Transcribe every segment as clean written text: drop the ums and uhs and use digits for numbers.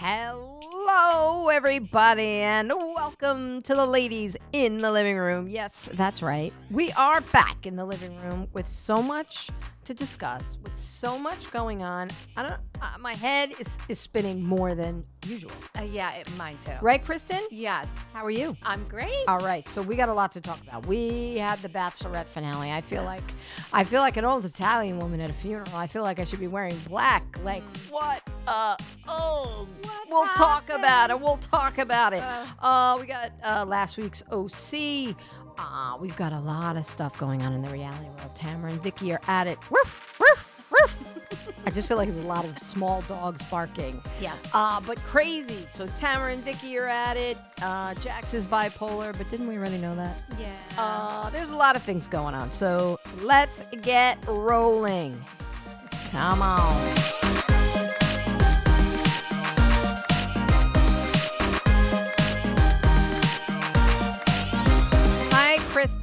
Hello, everybody, and welcome to the ladies in the living room. Yes, that's right. We are back in the living room with so much to discuss, with so much going on. My head is spinning more than usual. Mine too. Right, Kristen? Yes. How are you? I'm great. All right, so we got a lot to talk about. We had the Bachelorette finale. I feel like an old Italian woman at a funeral. I feel like I should be wearing black. Like, what? We'll talk about it. We'll talk about it. We got last week's OC. We've got a lot of stuff going on in the reality world. Tamra and Vicky are at it. Woof, woof, woof. I just feel like there's a lot of small dogs barking. Yes. But crazy. So Tamara and Vicky are at it. Jax is bipolar, but didn't we already know that? Yeah. There's a lot of things going on. So let's get rolling. Come on. Kristen.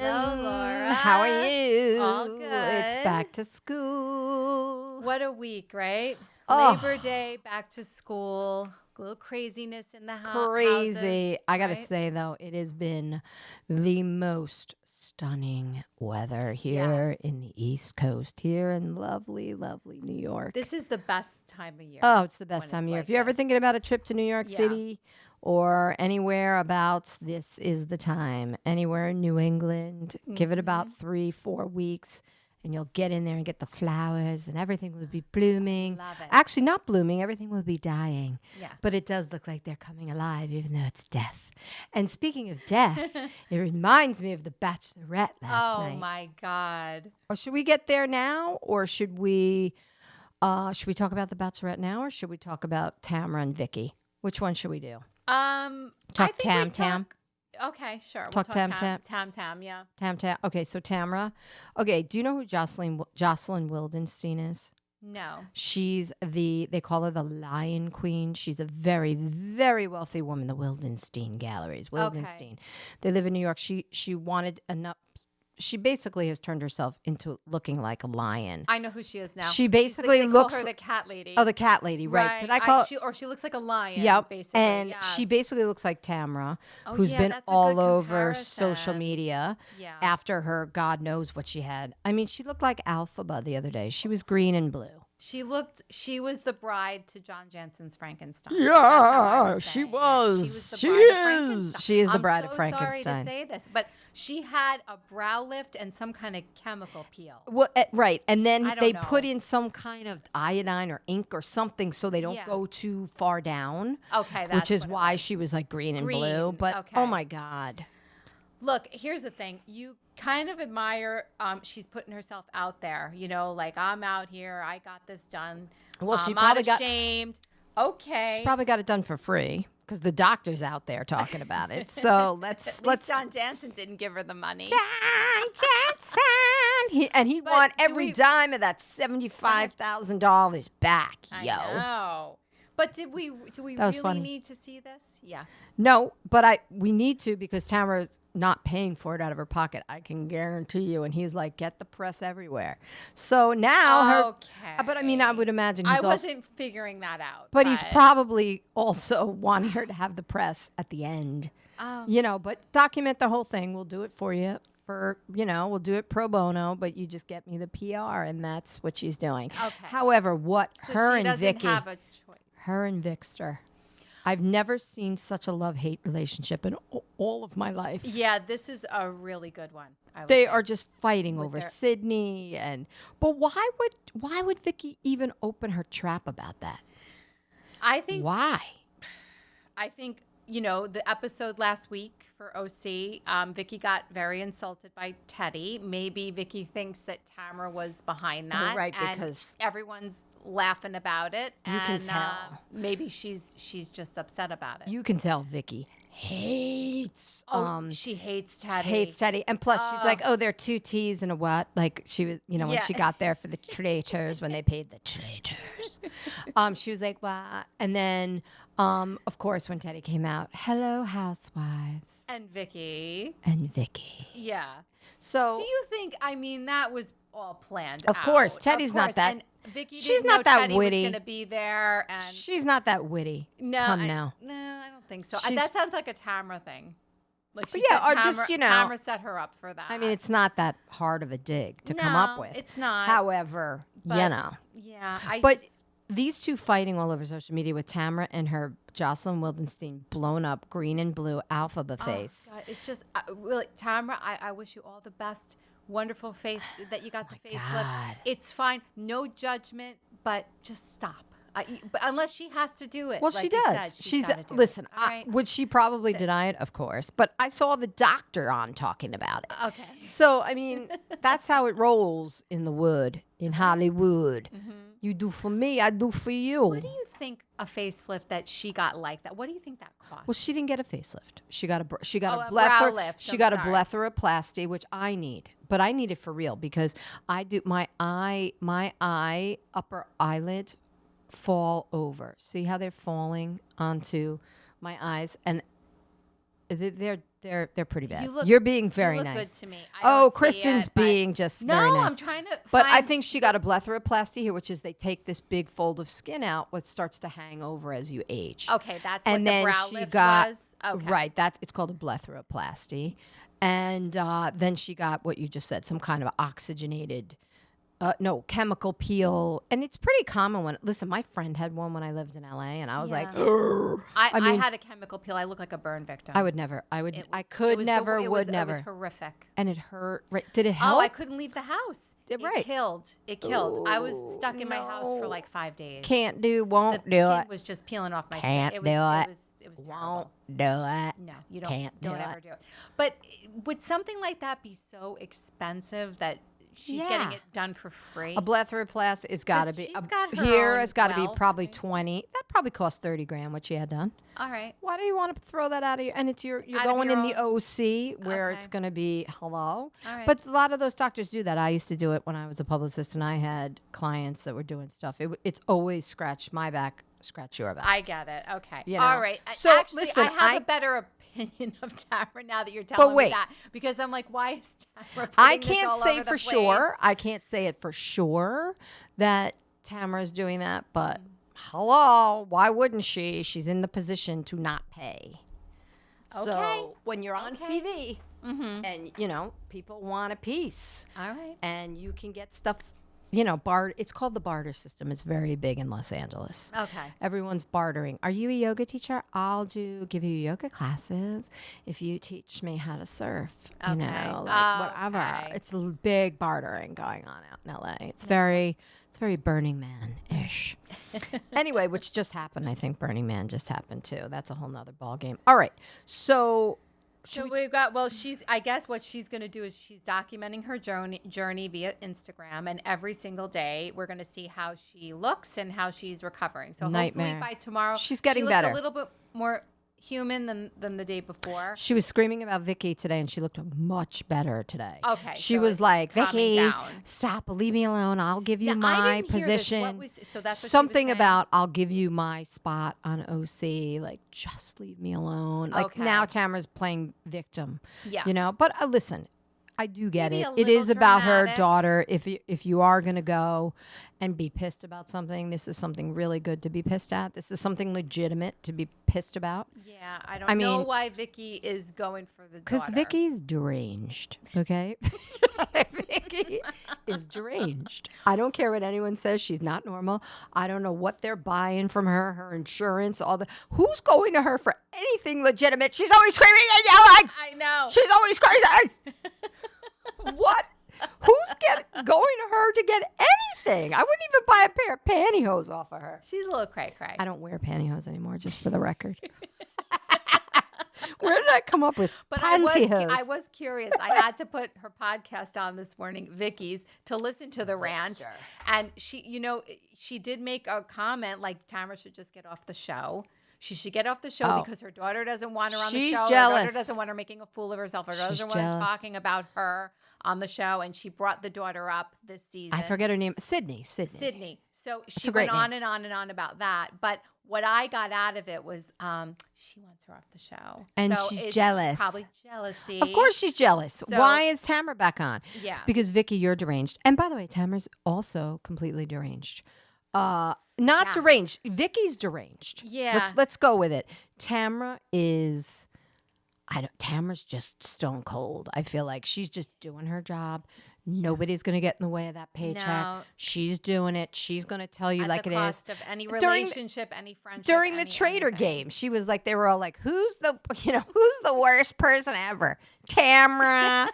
Hello, Laura. How are you? All good. It's back to school. What a week, right? Oh. Labor Day, back to school. A little craziness in the Crazy. houses, I got to right? say, though, it has been the most stunning weather here in the East Coast, here in lovely, lovely New York. This is the best time of year. Oh, it's the best when time of it's year. like If you're ever this. thinking about a trip to New York Yeah. City or anywhere abouts, this is the time. Anywhere in New England, give it about 3-4 weeks, and you'll get in there and get the flowers, and everything will be blooming. Love it. Actually, not blooming. Everything will be dying. Yeah. But it does look like they're coming alive, even though it's death. And speaking of death, it reminds me of the Bachelorette last night. Oh my God. Or should we get there now, or should we talk about the Bachelorette now, or should we talk about Tamra and Vicky? Which one should we do? Talk Tam. Okay, sure. Talk Tam. Tam, yeah. Tam. Okay, so Tamra. Okay, do you know who Jocelyn Wildenstein is? No. She's they call her the Lion Queen. She's a very, very wealthy woman, the Wildenstein Galleries. Wildenstein. They live in New York. She wanted enough. She basically has turned herself into looking like a lion. I know who she is now. She basically they looks call her the cat lady. Oh, the cat lady, right? Did I call? She looks like a lion. Yep. Basically. And yes. she basically looks like Tamra, Oh, who's yeah, been that's a all good over social comparison. media Yeah. after her God knows what she had. I mean, she looked like Alphaba the other day. She was green and blue. She was the bride to John Jansen's Frankenstein. Yeah, That's how I was she saying it. was. She was the bride of Frankenstein. She is the I'm bride so of Frankenstein. Sorry to say this, but she had a brow lift and some kind of chemical peel. Well, right. And then I don't they know. put in some kind of iodine or ink or something so they don't Yeah. go too far down. Okay, that's which is what it why was. she was like green and Green, blue. But okay. oh my God. Look, here's the thing. You kind of admire, she's putting herself out there, like I'm out here, I got this done. Well, she I'm probably not ashamed. Okay. She probably got it done for free because the doctor's out there talking about it. So At let's least John Jansen didn't give her the money. John Jansen. He But want do every we- dime of that $75,000 back, I yo. know. But do we That was really funny. need to see this? Yeah. No, but we need to because Tamara's not paying for it out of her pocket. I can guarantee you. And he's like, get the press everywhere. So now Okay. But I mean, I would imagine he's I also, wasn't figuring that out. but he's probably also wanting her to have the press at the end. Oh. But document the whole thing. We'll do it for you. We'll do it pro bono, but you just get me the PR, and that's what she's doing. Okay. However, what So her she and doesn't Vicky, have a choice. her and Vixter, I've never seen such a love-hate relationship in all of my life. Yeah, this is a really good one. I would They say. are just fighting With over their- Sydney, but why would Vicky even open her trap about that? I think Why? the episode last week for OC, Vicky got very insulted by Teddy. Maybe Vicky thinks that Tamara was behind that. Right, and because everyone's laughing about it. You can and, tell. maybe she's just upset about it. You can tell Vicky hates. She hates Teddy. Hates Teddy, and plus she's like, "Oh, they're 2 T's and a what?" Like she was, when she got there for the traitors, when they paid the traitors. She was like, "What?" And then, of course, when Teddy came out, "Hello, Housewives," and Vicky. Yeah. So, do you think? I mean, that was all planned. Of course, Teddy's not that. And Vicky she's didn't not know that Teddy witty. Was going to be there, and she's not that witty. No, now. No, I don't think so. That sounds like a Tamara thing. Like Tamara set her up for that. I mean, it's not that hard of a dig to come up with. It's not. However, Yeah. These two fighting all over social media with Tamara and her Jocelyn Wildenstein blown up green and blue alphabet face. God, it's just really, Tamara, I wish you all the best. Wonderful face that you got the facelift. It's fine. No judgment, but just stop. But unless she has to do it. Well, like she does. Listen, would she probably deny it? Of course. But I saw the doctor on talking about it. Okay. So, I mean, that's how it rolls in the wood, in Hollywood. Mm-hmm. You do for me, I do for you. What do you think a facelift that she got like that? What do you think that cost? Well, she didn't get a facelift. She got a brow lift. She got a blepharoplasty, which I need. But I need it for real because I do my eye upper eyelids fall over. See how they're falling onto my eyes, and they're pretty bad. You're being very nice. Good to me. Kristen's being just very nice. No, I'm trying to. But I think she got a blepharoplasty here, which is they take this big fold of skin out, what starts to hang over as you age. Okay, that's what the brow lift was. Okay. Right, it's called a blepharoplasty, and then she got what you just said, some kind of oxygenated. Chemical peel. And it's pretty common listen, my friend had one when I lived in LA and I was like, I had a chemical peel. I look like a burn victim. I would never. It was horrific. And it hurt. Right. Did it help? Oh, I couldn't leave the house. It killed. I was stuck in my house for like 5 days. Can't do, won't do it. The skin was just peeling off my skin. Can't do it. It was won't terrible. do it. No, you don't ever do it. But would something like that be so expensive that she's getting it done for free? A blepharoplasty has got to be. It's got to be probably 20. That probably cost $30,000 what she had done. All right. Why do you want to throw that out of your? And it's you're going in the OC where it's going to be hello. All right. But a lot of those doctors do that. I used to do it when I was a publicist, and I had clients that were doing stuff. It's always scratch my back, scratch your back. I get it. Okay. You know? All right. So actually, listen, I have a better opinion of Tamara now that you're telling me that, because I'm like, why is Tamara putting I this can't all say over for the sure. place? I can't say it for sure that Tamara's doing that, but hello, why wouldn't she? She's in the position to not pay. Okay. So when you're on TV and people want a piece, all right, and you can get stuff. It's called the barter system. It's very big in Los Angeles. Okay. Everyone's bartering. Are you a yoga teacher? I'll give you yoga classes if you teach me how to surf. Whatever. Okay. It's a big bartering going on out in LA. It's very Burning Man-ish. Anyway, which just happened. I think Burning Man just happened too. That's a whole nother ball game. All right. So we've got, I guess what she's going to do is she's documenting her journey via Instagram, and every single day we're going to see how she looks and how she's recovering. So hopefully by tomorrow she's getting better. A little bit more human than the day before. She was screaming about Vicky today, and she looked much better today. Okay. She was like, Vicky, stop, leave me alone. I'll give you my position. So that's what something about I'll give you my spot on OC. Like, just leave me alone. Like now Tamara's playing victim. Yeah. But listen, I do get it. It is about her daughter. If you are going to go and be pissed about something, this is something really good to be pissed at. This is something legitimate to be pissed about. Yeah, I don't know why Vicky is going for the daughter. Because Vicky's deranged, okay? Vicky is deranged. I don't care what anyone says. She's not normal. I don't know what they're buying from her insurance, who's going to her for anything legitimate? She's always screaming and yelling. I know. She's always crazy. What? Who's going to her to get anything? I wouldn't even buy a pair of pantyhose off of her. She's a little cray. I don't wear pantyhose anymore, just for the record. Where did I come up with pantyhose? I was curious. I had to put her podcast on this morning, Vicky's, to listen to the rant. And she did make a comment like Tamara should just get off the show. She should get off the show because her daughter doesn't want her on the show. Jealous. Her daughter doesn't want her making a fool of herself. Her daughter doesn't want her talking about her on the show, and she brought the daughter up this season. I forget her name. Sydney. So she went on and on and on about that. But what I got out of it was she wants her off the show. And so she's it's jealous. Probably jealousy. Of course she's jealous. So, why is Tamara back on? Yeah. Because Vicky, you're deranged. And by the way, Tamara's also completely deranged. Not deranged. Vicky's deranged. Yeah. Let's go with it. Tamara is... Tamara's just stone cold. I feel like she's just doing her job. Nobody's going to get in the way of that paycheck. No. She's doing it. She's going to tell you like it is. At the cost of any relationship, any friendship. During the Trader game, she was like, they were all like, who's the worst person ever? Tamara.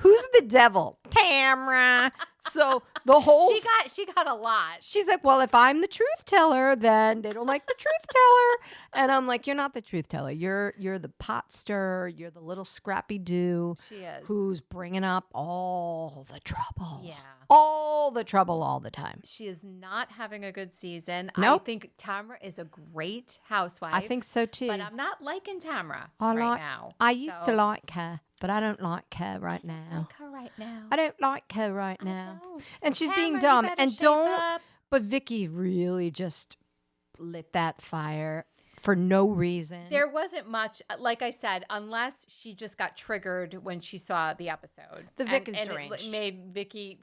Who's the devil? Tamara. So the whole she got a lot. She's like, well, if I'm the truth teller, then they don't like the truth teller. And I'm like, you're not the truth teller. You're the pot stirrer. You're the little scrappy do. She is. Who's bringing up all the trouble. Yeah. All the trouble all the time. She is not having a good season. Nope. I think Tamara is a great housewife. I think so too. But I'm not liking Tamara now. I used to like her. But I don't like her right now. I like her right now. I don't like her right now. And she's Tamara, being dumb. And don't. Up. But Vicky really just lit that fire for no reason. There wasn't much, like I said, unless she just got triggered when she saw the episode. The Vic is deranged. And it made Vicky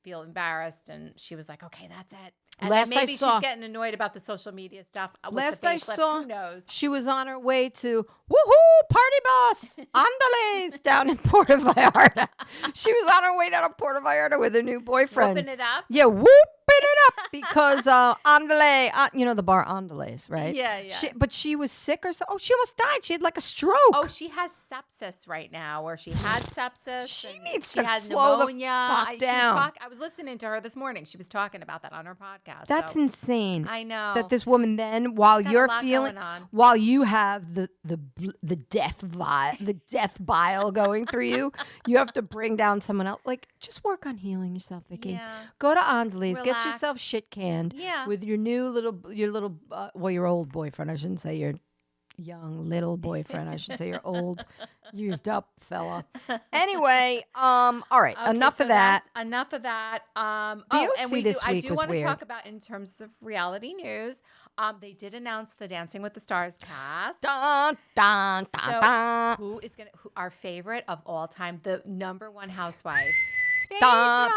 feel embarrassed, and she was like, "Okay, that's it." And last maybe I saw, she's getting annoyed about the social media stuff. Last I saw, who knows? She was on her way to woohoo party bus Andales down in Puerto Vallarta. She was on her way down to Puerto Vallarta with her new boyfriend. Whooping it up. Yeah, whooping it up because Andale, the bar Andales, right? Yeah. But she was sick or so. Oh, she almost died. She had like a stroke. Oh, she has sepsis right now, or she had sepsis. She needs she to had slow pneumonia. the fuck down. I was listening to her this morning. She was talking about that on her podcast. That's insane. I know that this woman then, while you're feeling, while you have the death bile going through you, you have to bring down someone else. Like, just work on healing yourself, Vicky. Yeah. Go to Andales, Relax. get yourself shit canned. Yeah. With your your old boyfriend. I shouldn't say your young little boyfriend. I should say your old, used up fella. Anyway, all right. Okay, enough of that. Enough of that. And I do want to talk about in terms of reality news. They did announce the Dancing with the Stars cast. Dun, dun, dun, so dun. who our favorite of all time, the #1 housewife? Phaedra.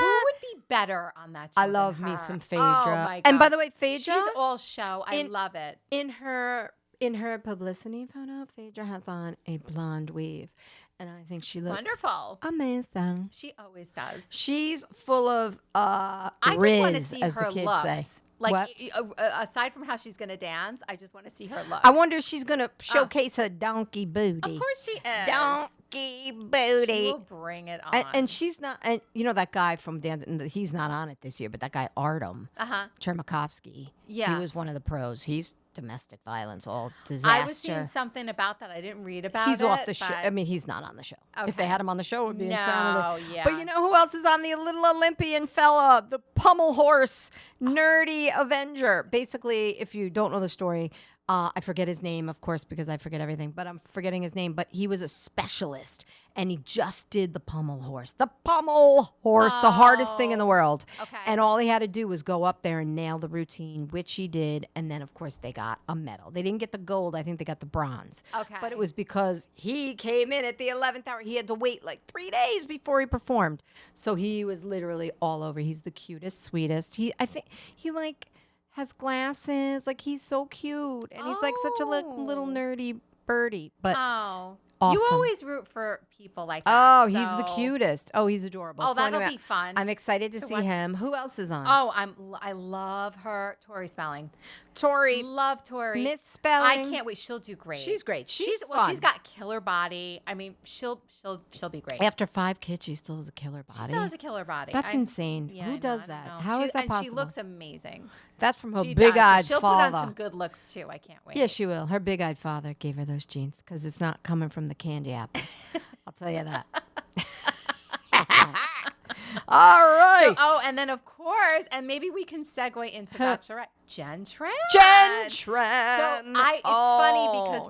Who would be better on that show? I love than her? me some Phaedra. Oh my God. And by the way, Phaedra, she's all show. I love it. In her publicity photo, Phaedra has on a blonde weave. And I think she looks wonderful, amazing. She always does. She's full of I just want to see as her the kids looks. say. Like aside from how she's gonna dance, I just want to see her look. I wonder if she's gonna showcase her donkey booty. Of course she is. Donkey booty. She will bring it on. And she's not. And you know that guy from Dancing. He's not on it this year, but that guy Artem Chermakovsky. Yeah, he was one of the pros. He's domestic violence, all disaster. I was seeing something about that. I didn't read about it. He's off the show. I mean, he's not on the show. Okay. If they had him on the show, it would be insanity. Yeah. But you know who else is on the little Olympian fella? The pommel horse, nerdy Avenger. Basically, if you don't know the story, I forget his name, of course, because I forget everything, but I'm forgetting his name. But he was a specialist, and he just did the pommel horse. The pommel horse, the hardest thing in the world. Okay. And all he had to do was go up there and nail the routine, which he did. And then, of course, they got a medal. They didn't get the gold. I think they got the bronze. Okay. But it was because he came in at the 11th hour. He had to wait like 3 days before he performed. So he was literally all over. He's the cutest, sweetest. I think he has glasses. Like, he's so cute. And he's like such a little nerdy birdie. But awesome. You always root for people like that. Oh, he's the cutest. Oh, he's adorable. Oh, that'll be fun. I'm excited to see him. Who else is on? Oh, I love her. Tori Spelling. Love Tori. Miss Spelling. I can't wait. She'll do great. She's great. She's got killer body. I mean, she'll be great. After 5 kids, she still has a killer body. She still has a killer body. That's insane. Yeah, Who does that? How is that possible? And she looks amazing. That's from her big-eyed She'll father. put on some good looks too. I can't wait. Yeah, she will. Her big-eyed father gave her those genes because it's not coming from the candy apple. I'll tell you that. All right. So, and then of course, and maybe we can segue into Bachelorette. Jen Tran. So it's funny because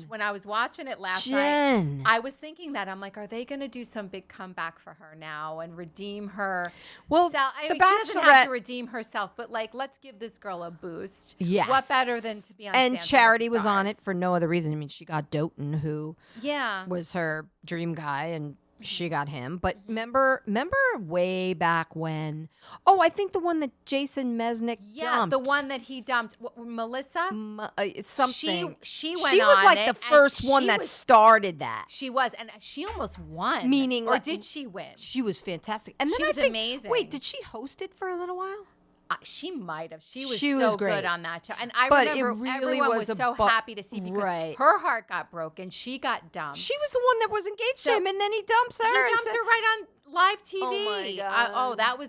when I was watching it last night, I was thinking that I'm like, are they going to do some big comeback for her now and redeem her? Well, she doesn't have to redeem herself, but like, let's give this girl a boost. Yes. What better than to be on And Dancing Charity with the was on Stars? it for no other reason. I mean, she got Doughton, who Yeah. was her dream guy, and she got him. But remember way back when? Oh, I think the one that Jason Mesnick dumped. The one that he dumped. Melissa? Something. She went She was on like it, the first one that started that. She was, and she almost won. Meaning, or like, did she win? She was fantastic. And then she was amazing. Wait, did she host it for a little while? She might have. She was so great. Good on that show. And I remember everyone was so happy to see because her heart got broken. She got dumped. She was the one that was engaged to him, and then he dumps her. He dumps her right on live TV. Oh, my God. That was...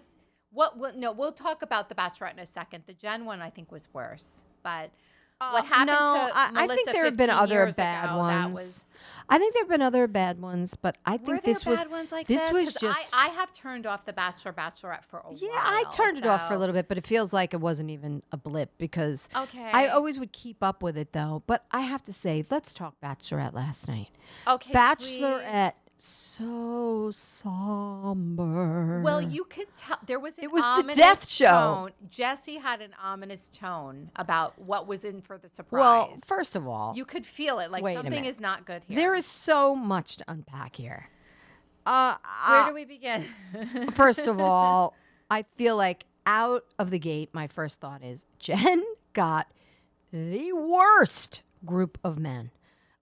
No, we'll talk about the Bachelorette in a second. The Jen one, I think, was worse. But what happened to Melissa I think there have been other bad ago, ones. I think there have been other bad ones, but I think this was bad ones like this was just. I have turned off the Bachelorette for a while. Yeah, I turned it off for a little bit, but it feels like it wasn't even a blip because okay. I always would keep up with it though. But I have to say, let's talk Bachelorette last night. Okay, Bachelorette. So somber. Well, you could tell there was an it was ominous the death show. Tone. Jesse had an ominous tone about what was in for the surprise. Well, first of all, you could feel it. Like something is not good here. There is so much to unpack here. Where do we begin? First of all, I feel like out of the gate, my first thought is Jen got the worst group of men.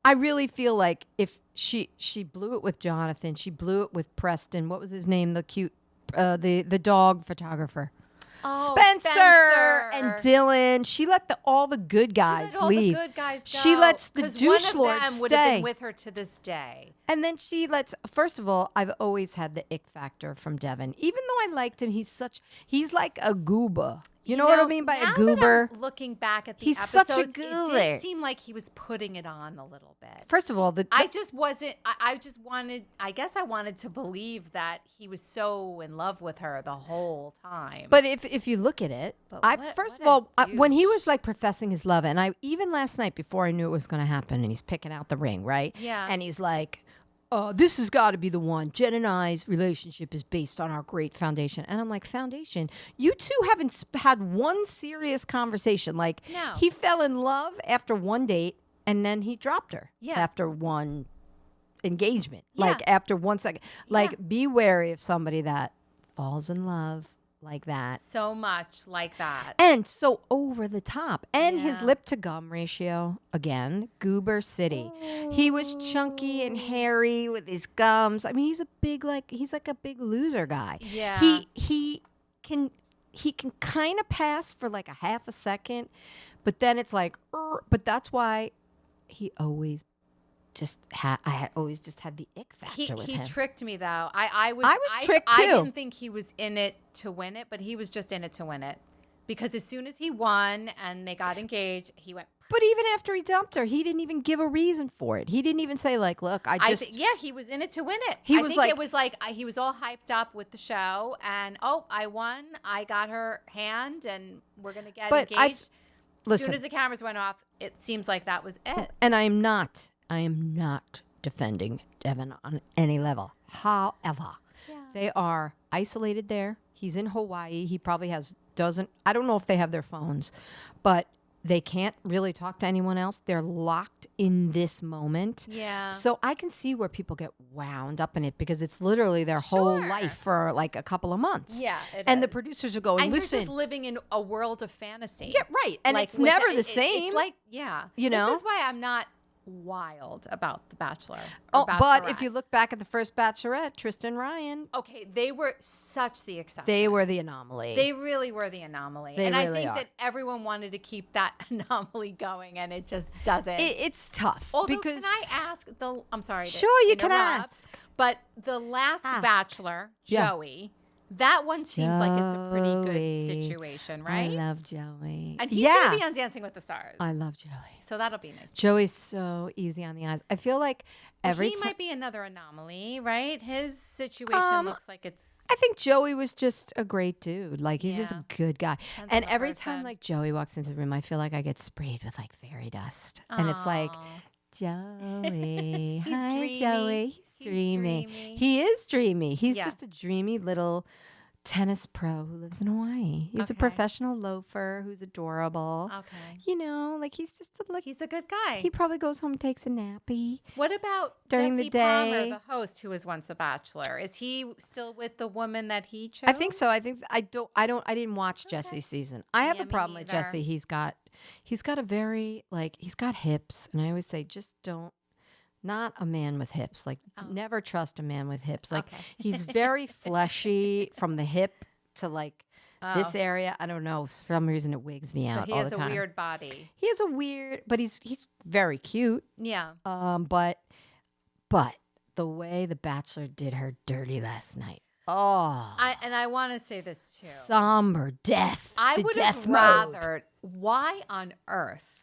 I really feel like if she blew it with Jonathan, she blew it with Preston. What was his name? The cute, the dog photographer. Oh, Spencer and Dylan. She let all the good guys leave. The good guys go. She lets the douche lords one of them would have been with her to this day. And then she lets. First of all, I've always had the ick factor from Devin. Even though I liked him, he's like a goober. You know what I mean by a goober? That I'm looking back at the he's episodes, such a goober. It did seem like he was putting it on a little bit. First of all, I just wasn't. I just wanted. I guess I wanted to believe that he was so in love with her the whole time. But if you look at it, first of all, when he was like professing his love, and even last night before I knew it was going to happen, and he's picking out the ring, right? Yeah. And he's like, this has got to be the one. Jen and I's relationship is based on our great foundation. And I'm like, foundation? You two haven't had one serious conversation. Like, no. He fell in love after one date, and then he dropped her after one engagement. Yeah. Like, after 1 second. Like, be wary of somebody that falls in love like that. So much like that. And so over the top. And his lip to gum ratio, again, Goober City. Ooh. He was chunky and hairy with his gums. I mean, he's like a big loser guy. Yeah. He can kind of pass for like a half a second, but then it's like, but that's why he always I always just had the ick factor with him. He tricked me though. I was tricked too. I didn't think he was in it to win it, but he was just in it to win it. Because as soon as he won and they got engaged, he went. But even after he dumped her, he didn't even give a reason for it. He didn't even say like, "Look, he was in it to win it." It was like he was all hyped up with the show, and I won. I got her hand, and we're gonna get engaged. As soon as the cameras went off, it seems like that was it. And I am not defending Devin on any level. However, they are isolated there. He's in Hawaii. He probably I don't know if they have their phones, but they can't really talk to anyone else. They're locked in this moment. Yeah. So I can see where people get wound up in it because it's literally their whole life for like a couple of months. Yeah. And the producers are going, listen. You're just living in a world of fantasy. Yeah, right. And like, it's never the same. It's like, you know. This is why I'm not wild about The Bachelor. But if you look back at the first Bachelorette, Tristan Ryan. Okay, they were such the exception. They were the anomaly. They really were the anomaly. I think that everyone wanted to keep that anomaly going, and it just doesn't. It's tough. Although, because can I ask I'm sorry. Sure, you can ask. But the last Bachelor, Joey. That one seems like it's a pretty good situation, right? I love Joey. And he's going to be on Dancing with the Stars. I love Joey. So that'll be nice. Joey's so easy on the eyes. I feel like he might be another anomaly, right? His situation looks like it's I think Joey was just a great dude. Like, he's just a good guy. And every time, like, Joey walks into the room, I feel like I get sprayed with, like, fairy dust. And it's like, Joey. Hi, dreamy. Joey. He's dreamy. He is dreamy. He's just a dreamy little tennis pro who lives in Hawaii. He's a professional loafer who's adorable. Okay. You know, like, he's just he's a good guy. He probably goes home and takes a nappy. What about during Jesse the day? Palmer, the host who was once a bachelor? Is he still with the woman that he chose? I think so. I didn't watch Jesse's season. I have a problem with Jesse. He's got a very, like, he's got hips, and I always say, just don't. Not a man with hips. Like, never trust a man with hips. Like, he's very fleshy from the hip to, like, this area. I don't know. For some reason, it wigs me out all the time. So he has a weird body. He has a weird, but he's very cute. Yeah. But the way The Bachelor did her dirty last night. Oh. I want to say this, too. Somber death. I would have rather, why on earth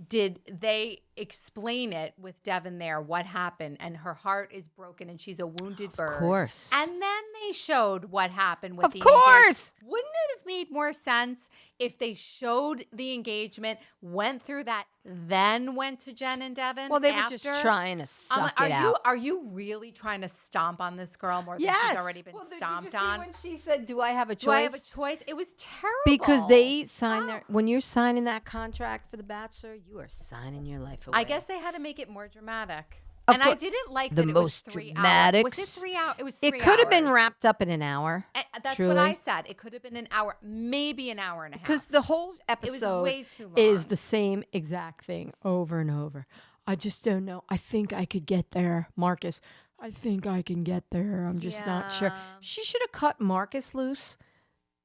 did they explain it with Devin there, what happened, and her heart is broken and she's a wounded bird? Of course. And then they showed what happened with the course. Wouldn't it have made more sense if they showed the engagement, went through that, then went to Jen and Devin? Well, they were just trying to suck it out. Are you really trying to stomp on this girl more than she's already been stomped on? Did you see when she said, "Do I have a choice?" Do I have a choice? It was terrible. Because they signed when you're signing that contract for The Bachelor, you are signing your life away. I guess they had to make it more dramatic. And I didn't like that it was 3 dramatic. hours. Was it 3 hours? It was 3 hours. It could have been wrapped up in an hour. That's what I said. It could have been an hour, maybe an hour and a half. Because the whole episode way too long. is the same exact thing over and over. I just don't know. I think I could get there, Marcus. I think I can get there. I'm just not sure. She should have cut Marcus loose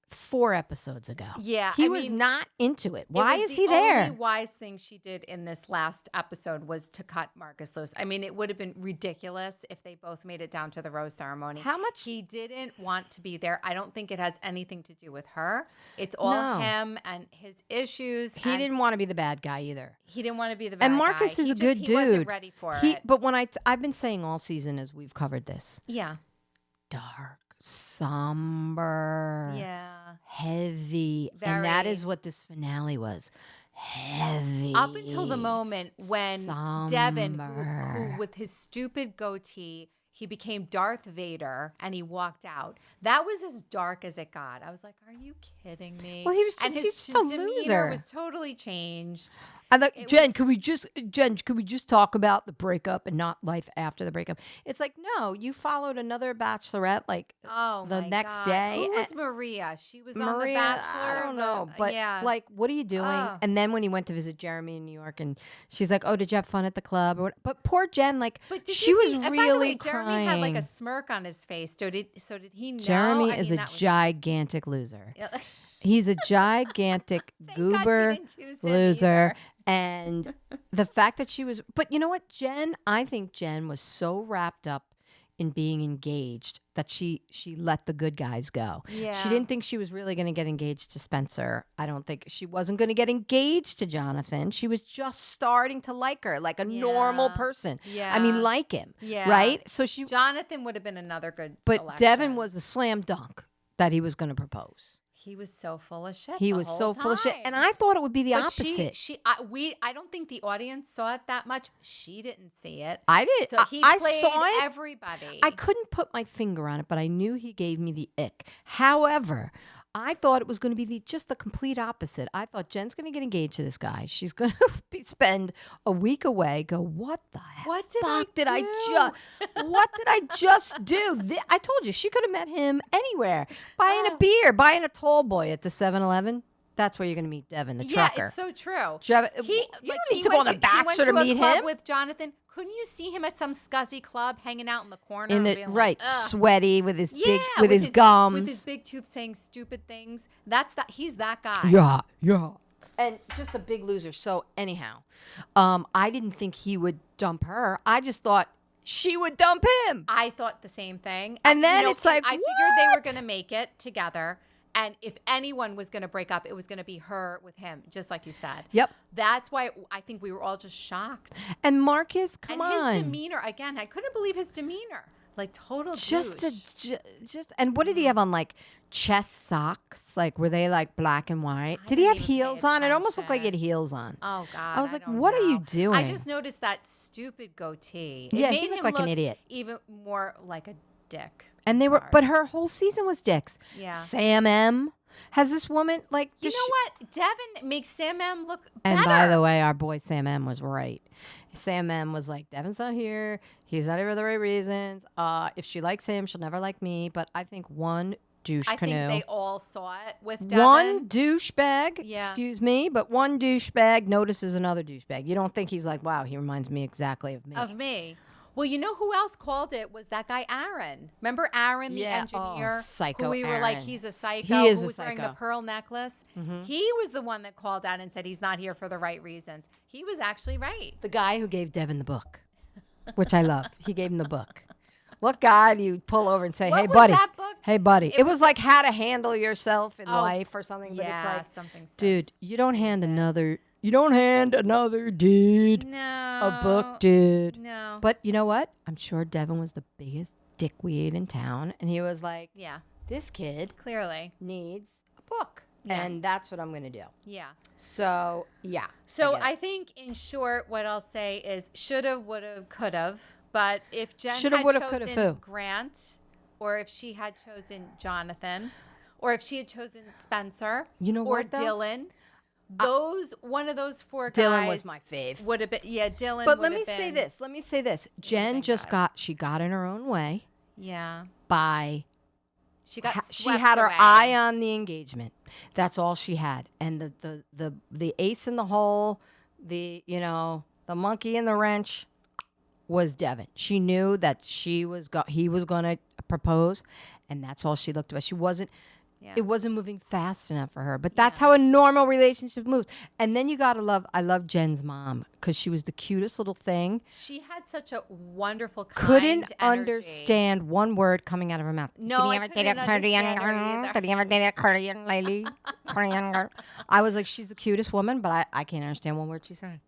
4 episodes ago. Yeah. He was not into it. Why is he there? The only wise thing she did in this last episode was to cut Marcus loose. I mean, it would have been ridiculous if they both made it down to the rose ceremony. How much? He didn't want to be there. I don't think it has anything to do with her. It's all him and his issues. He didn't want to be the bad guy either. He didn't want to be the bad guy. And Marcus is a good dude. He wasn't ready for it. But when I've been saying all season as we've covered this. Yeah. Dark. Somber, heavy, and that is what this finale was. Heavy. Up until the moment when Devin, who with his stupid goatee, he became Darth Vader and he walked out. That was as dark as it got. I was like, "Are you kidding me?" Well, he was just, and his he's just a demeanor loser. was totally changed. I like Jen. Could we just talk about the breakup and not life after the breakup? It's like, no, you followed another Bachelorette like the next day. Who was Maria? She was on The Bachelor. I don't know, but like, what are you doing? And then when he went to visit Jeremy in New York, and she's like, "Oh, did you have fun at the club?" But poor Jen, like, she was really by the way, crying. Jeremy had like a smirk on his face. So did he know? Jeremy is a gigantic loser. He's a gigantic goober loser. And the fact that she was, but you know what, I think Jen was so wrapped up in being engaged that she let the good guys go. Yeah. She didn't think she was really going to get engaged to Spencer. I don't think she wasn't going to get engaged to Jonathan. She was just starting to like her like a normal person. Yeah. I mean, like him. Yeah. Right? So Jonathan would have been another good selection. Devin was a slam dunk that he was going to propose. He was so full of shit. He was so full of shit, and I thought it would be the opposite. I don't think the audience saw it that much. She didn't see it. I did. So he played everybody. I couldn't put my finger on it, but I knew he gave me the ick. However, I thought it was going to be just the complete opposite. I thought Jen's going to get engaged to this guy. She's going to spend a week away. Go, what the what fuck did I just do? I told you she could have met him anywhere, buying a beer, buying a tall boy at the 7-Eleven. That's where you're going to meet Devin, the trucker. Yeah, it's so true. You don't need to go on The Bachelor to meet him. With Jonathan. Couldn't you see him at some scuzzy club hanging out in the corner? Sweaty with his his gums. With his big tooth saying stupid things. He's that guy. Yeah. And just a big loser. So anyhow, I didn't think he would dump her. I just thought she would dump him. I thought the same thing. And then it's like, I figured they were going to make it together. And if anyone was going to break up, it was going to be her with him, just like you said. Yep. That's why I think we were all just shocked. And Marcus, come on. And his demeanor, again, I couldn't believe his demeanor. Like total just douche. just and what did he have on, like chest socks? Like were they like black and white? I Did he didn't have even pay heels on? It almost looked like he had attention. heels on. Oh God! I was like, don't what are you know. doing? I just noticed that stupid goatee. It Yeah, made he looked him like an look idiot. even more like a dick. And they were, but her whole season was dicks. Yeah. Sam M. Has this woman like? You know what? Devin makes Sam M look and better. by the way, our boy Sam M was right. Sam M was like, Devin's not here. He's not here for the right reasons. If she likes him, she'll never like me. But I think one douche I canoe. think they all saw it with Devin. One douchebag, Yeah. excuse me, but one douchebag notices another douchebag. You don't think he's like, wow, he reminds me exactly of me. Of me. Well, you know who else called it was that guy Aaron. Remember Aaron, the engineer? Psycho who we were like, Aaron. he's a psycho. He is who a was wearing the psycho. pearl necklace. He was the one that called out and said he's not here for the right reasons. He was actually right. The guy who gave Devin the book, which I love. He gave him the book. What guy do you pull over and say, What hey, was buddy? that book? Hey, buddy. It was like how to handle yourself in life or something. But Yeah, it's like, something. So dude, you don't hand another dude a book, dude. No. But you know what? I'm sure Devin was the biggest dickweed in town. And he was like, Yeah, this kid clearly. needs a book. Yeah. And that's what I'm going to do. Yeah. So, yeah. So get it. I think, in short, what I'll say is shoulda, woulda, coulda. But if Jen Shoulda, had woulda, coulda, chosen foo. Grant, or if she had chosen Jonathan, or if she had chosen Spencer, You know or what, though? Dylan, one of those four Dylan guys was my fave. would have been. Yeah, Dylan. But would let me have say been- this. Let me say this. Jen been just good. she got in her own way Yeah, by she got. she swept had her away. eye on the engagement. That's all she had. And the ace in the hole, the monkey in the wrench was Devin. She knew that he was going to propose, and that's all she looked at. She wasn't. Yeah. It wasn't moving fast enough for her, but that's how a normal relationship moves. And then you gotta love. I love Jen's mom because she was the cutest little thing. She had such a wonderful, kind Couldn't energy. understand one word coming out of her mouth. No, I couldn't understand her either. Did you ever date a Korean lady? Korean girl? I was like, she's the cutest woman, but I can't understand one word she said.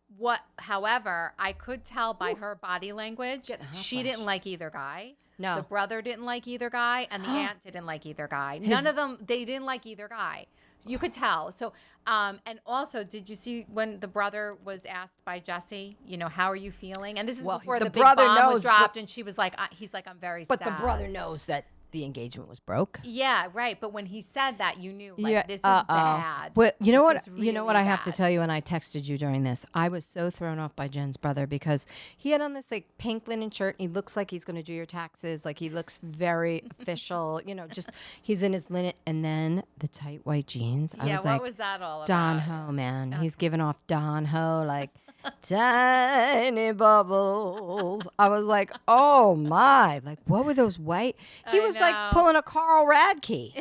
However, I could tell by her body language, Getting hot she flash. didn't like either guy. No. The brother didn't like either guy, and the aunt didn't like either guy. None of them, they didn't like either guy. You could tell. So, and also, did you see when the brother was asked by Jesse, how are you feeling? And this is before the big brother bomb knows, was dropped, and she was like, he's like, I'm very sad. But the brother knows that the engagement was broke. Yeah, right. But when he said that, you knew, like, this is bad. But you know This what? is You know what really I have to bad. tell you, and I texted you during this. I was so thrown off by Jen's brother because he had on this like pink linen shirt. And he looks like he's going to do your taxes. Like he looks very official. Just he's in his linen, and then the tight white jeans. I Yeah, was what like, was that all about? Don Ho, man. He's giving off Don Ho like tiny bubbles. I was like, oh my! Like what were those white? He I was like know. pulling a Carl Radke.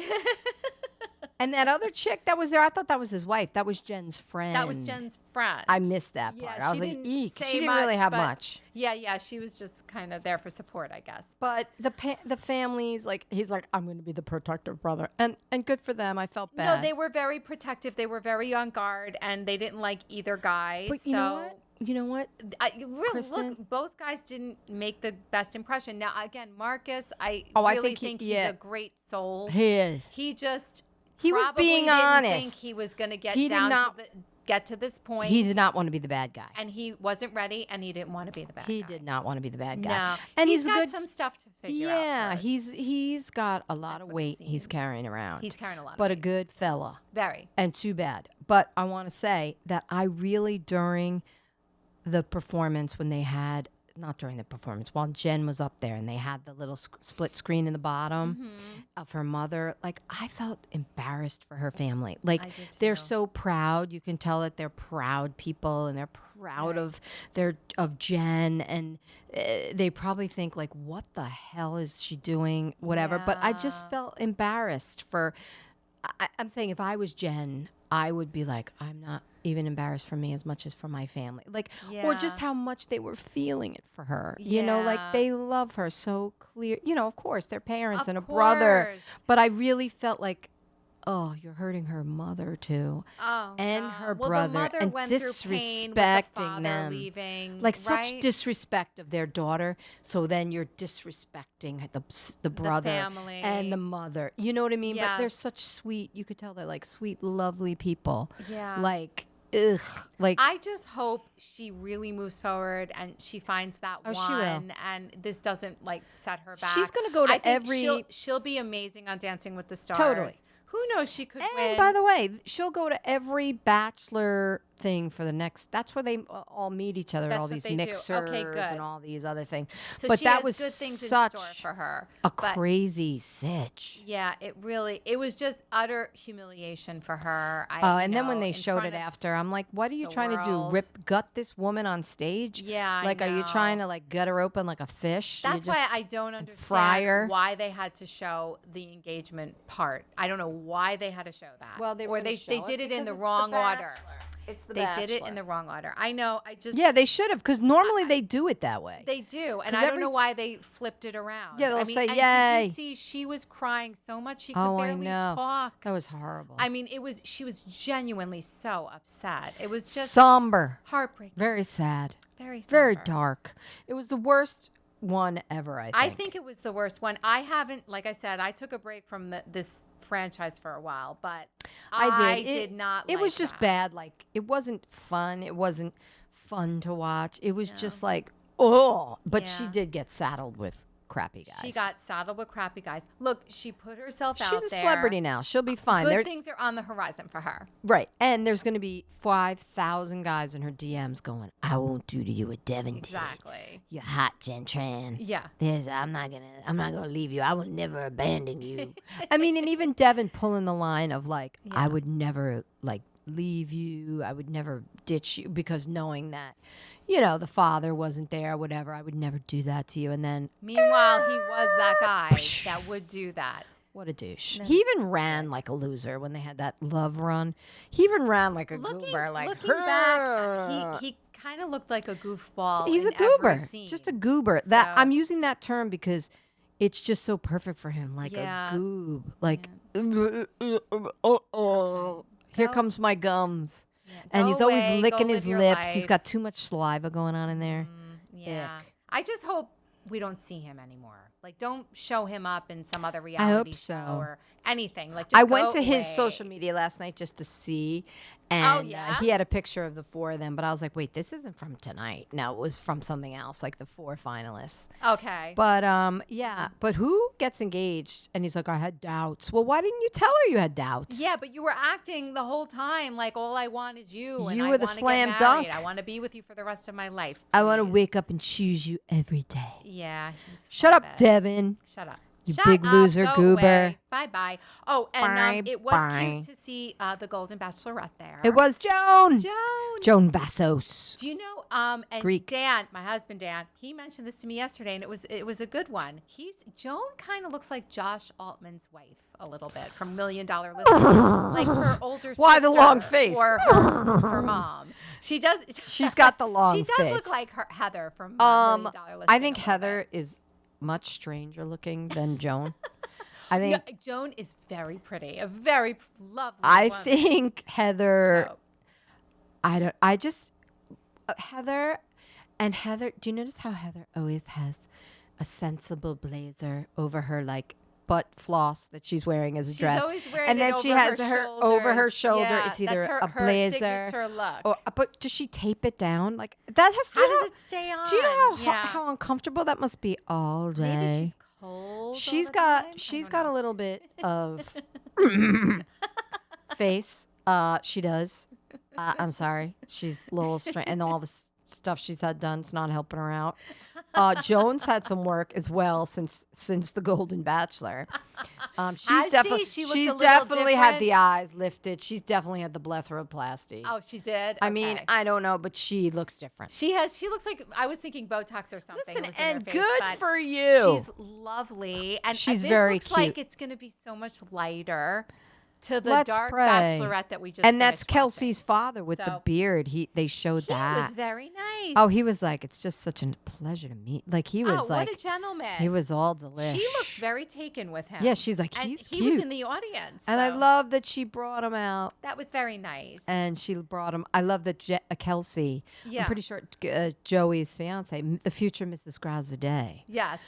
And that other chick that was there, I thought that was his wife. That was Jen's friend. That was Jen's friend. I missed that Yeah, part. I was she like, didn't eek. say She didn't really much, have but- much. Yeah, she was just kind of there for support, I guess. But the family's like, he's like, I'm going to be the protective brother. And good for them. I felt bad. No, they were very protective. They were very on guard, and they didn't like either guy. But so you know what? Kristen? look, both guys didn't make the best impression. Now, again, Marcus, I I really think think he- he's yeah. a great soul. He is. He just He was probably being didn't honest. think he was going to get He did down not- get to this point. He did not want to be the bad guy. and he wasn't ready, and he didn't want to be the bad He guy. did not want to be the bad guy. No, And he's he's got good. some stuff to figure out. Yeah, first. he's got a lot of what it weight he's seems. carrying around. He's carrying a lot. but of a good fella. very. And too bad. But I want to say that I really, during the performance, when they had, not during the performance, while Jen was up there and they had the little split screen in the bottom Mm-hmm. of her mother, like I felt embarrassed for her family. Like I did they're too. so proud. You can tell that they're proud people and they're proud of Jen, and they probably think like, what the hell is she doing? Whatever. But I just Yeah. felt embarrassed for. I'm saying if I was Jen, I would be like, I'm not even embarrassed for me as much as for my family. Like, or just Yeah. how much they were feeling it for her. You know, like Yeah. they love her so clear. Of course, they're parents Of and a brother. course. But I really felt like oh, you're hurting her mother too, and God. her Well, brother, the mother and went through pain with the disrespecting father them, leaving, like right? such disrespect of their daughter. So then you're disrespecting the brother family. and the mother. You know what I mean? But they're Yes. such sweet. You could tell they're like sweet, lovely people. Yeah. Like, ugh. Like, I just hope she really moves forward and she finds that Oh, one, she will. and this doesn't like set her back. She's gonna go to I think every- She'll be amazing on Dancing with the Stars. Totally. Who knows? She could win. and by the way, she'll go to every Bachelor thing for the next. That's where they all meet each other. That's all what these they do. mixers Okay, good. and all these other things. So but she that has was good things such in store for her. a But crazy sitch. yeah, it was just utter humiliation for her. And then when they showed it after, I'm like, what are you the trying to do? world. Gut this woman on stage? Yeah, Like, I are you know. trying to like gut her open like a fish? You That's why just- I don't fry her? understand why they had to show the engagement part. I don't know why they had to show that. Well, they were or gonna they show did it in because the it's wrong order. Bachelor. It's the They did it in Bachelor. the wrong order. I know. I just Yeah, they should have, because normally they do it that way. They do, and 'Cause I don't every know why they flipped it around. Yeah, they'll I mean, say, and "Yay." Did you see she was crying so much she could Oh, I barely know. talk? That was horrible. I mean, she was genuinely so upset. It was just Somber. heartbreaking. Very sad. Very somber. Very dark. It was the worst one ever, I think. I think it was the worst one. I haven't, like I said, I took a break from this franchise for a while, but I did not. It like was just that. bad. Like, it wasn't fun. It wasn't fun to watch. It was just like, oh. But she Yeah. did get saddled with crappy guys. She got saddled with crappy guys. Look, she put herself out She's there. a celebrity now. She'll be fine. Good They're- things are on the horizon for her. Right. And there's going to be 5,000 guys in her DMs going, I won't do to you what Devin did. Exactly. You hot Jen Tran. Yeah. I'm not gonna leave you. I will never abandon you. I mean, and even Devin pulling the line of like, I Yeah. would never like leave you. I would never ditch you, because knowing that, you know, the father wasn't there, whatever, I would never do that to you. And then Meanwhile, he was that guy that would do that. what a douche. He even ran like a loser when they had that love run. He even ran like a goober. Like, looking back, he kind of looked like a goofball. he's in a goober. every scene. Just a goober. That So- I'm using that term because it's just so perfect for him. Like Yeah. a goob. Like, here Go- comes my gums. Yeah, And go he's always away, licking go his live your lips. He's life. got too much saliva going on in there. Yeah. Ick. I just hope we don't see him anymore. Like, don't show him up in some other reality show so. or anything. Like, just I went go to his away. social media last night just to see, and yeah? he had a picture of the four of them. But I was like, wait, this isn't from tonight. No, it was from something else, like the four finalists. Okay. But yeah. But who gets engaged? And he's like, I had doubts. Well, why didn't you tell her you had doubts? Yeah, but you were acting the whole time like all I want is you. And You I were the wanna slam get married. dunk. I want to be with you for the rest of my life. I want to Please. wake up and choose you every day. Yeah. he's Shut full up, of it. Devin. Shut up. You Shut big up, loser, go goober. Bye bye. Oh, and Bye, it was bye. cute to see the Golden Bachelorette there. It was Joan. Joan. Joan Vassos. Do you know? And Greek. Dan, my husband Dan, he mentioned this to me yesterday, and it was a good one. Joan kind of looks like Josh Altman's wife a little bit from $1 Million Listing, like her older sister. Why the long face? Or her mom. She does. She's got the long She does face. look like her Heather from $1 Million Listing. I think a little Heather bit. is much stranger looking than Joan. I think No, Joan is very pretty, a very lovely I woman. think Heather. So, I just Heather. Do you notice how Heather always has a sensible blazer over her like butt floss that she's wearing as a she's dress? always wearing And it then over she has her her over her shoulders. shoulder. Yeah, It's either that's her, a blazer her signature look. or. But does she tape it down? Like that has. How does it stay on? Do you know Yeah. how uncomfortable that must be all day? Maybe she's cold. She's all the got time? I she's don't got know. a little bit of face. She does. I'm sorry. She's a little strange, and all the stuff she's had done, it's not helping her out. Joan's had some work as well since the Golden Bachelor. Has She's definitely she? She looked a she's little definitely had different? the eyes lifted. She's definitely had the blepharoplasty. Oh, she did. I mean, Okay. I don't know, but she looks different. She looks like, I was thinking Botox or something. Listen, was in her and face, good but for you. She's lovely, and She's this very looks like cute. it's going to be so much lighter to the Let's dark pray. Bachelorette that we just And that's finished Kelsey's watching. father with the beard. They showed that. He was very nice. Oh, he was like, it's just such a pleasure to meet. Like he was like, what a gentleman. he was all delish. She looked very taken with him. Yeah, she's like, and he's he cute. was in the audience. And I so love that she brought him out. that was very nice. And she brought him. I love that Kelsey. Yeah. I'm pretty sure Joey's fiance, the future Mrs. Grazadeh, Yes.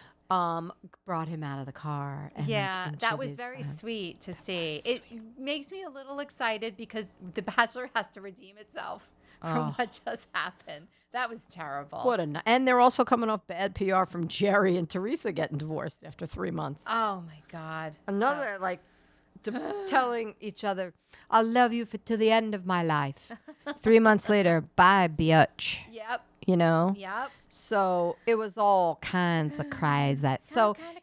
brought him out of the car. And Yeah, like, that was introduced very him. sweet to see. It makes me a little excited because The Bachelor has to redeem itself from what just happened. That was terrible. And they're also coming off bad PR from Jerry and Teresa getting divorced after 3 months. Oh my God. Another telling each other, "I'll love you to the end of my life." 3 months later, bye, bitch. Yep. You know. Yep. So it was all kinds of crazy.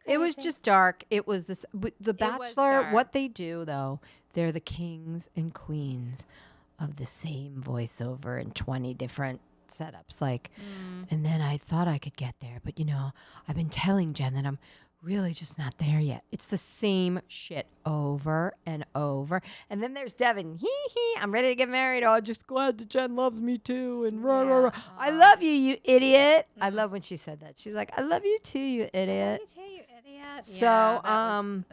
It was just dark. It was this. The Bachelor. dark. What they do though, they're the kings and queens of the same voiceover in 20 different setups. And then I thought I could get there, but I've been telling Jen that I'm really just not there yet. It's the same shit over and over. And then there's Devin. I'm ready to get married. Oh, just glad that Jen loves me too. And rah, rah, rah. I love you, you idiot. I love when she said that. She's like, I love you too, you idiot. I love you too, you idiot. So,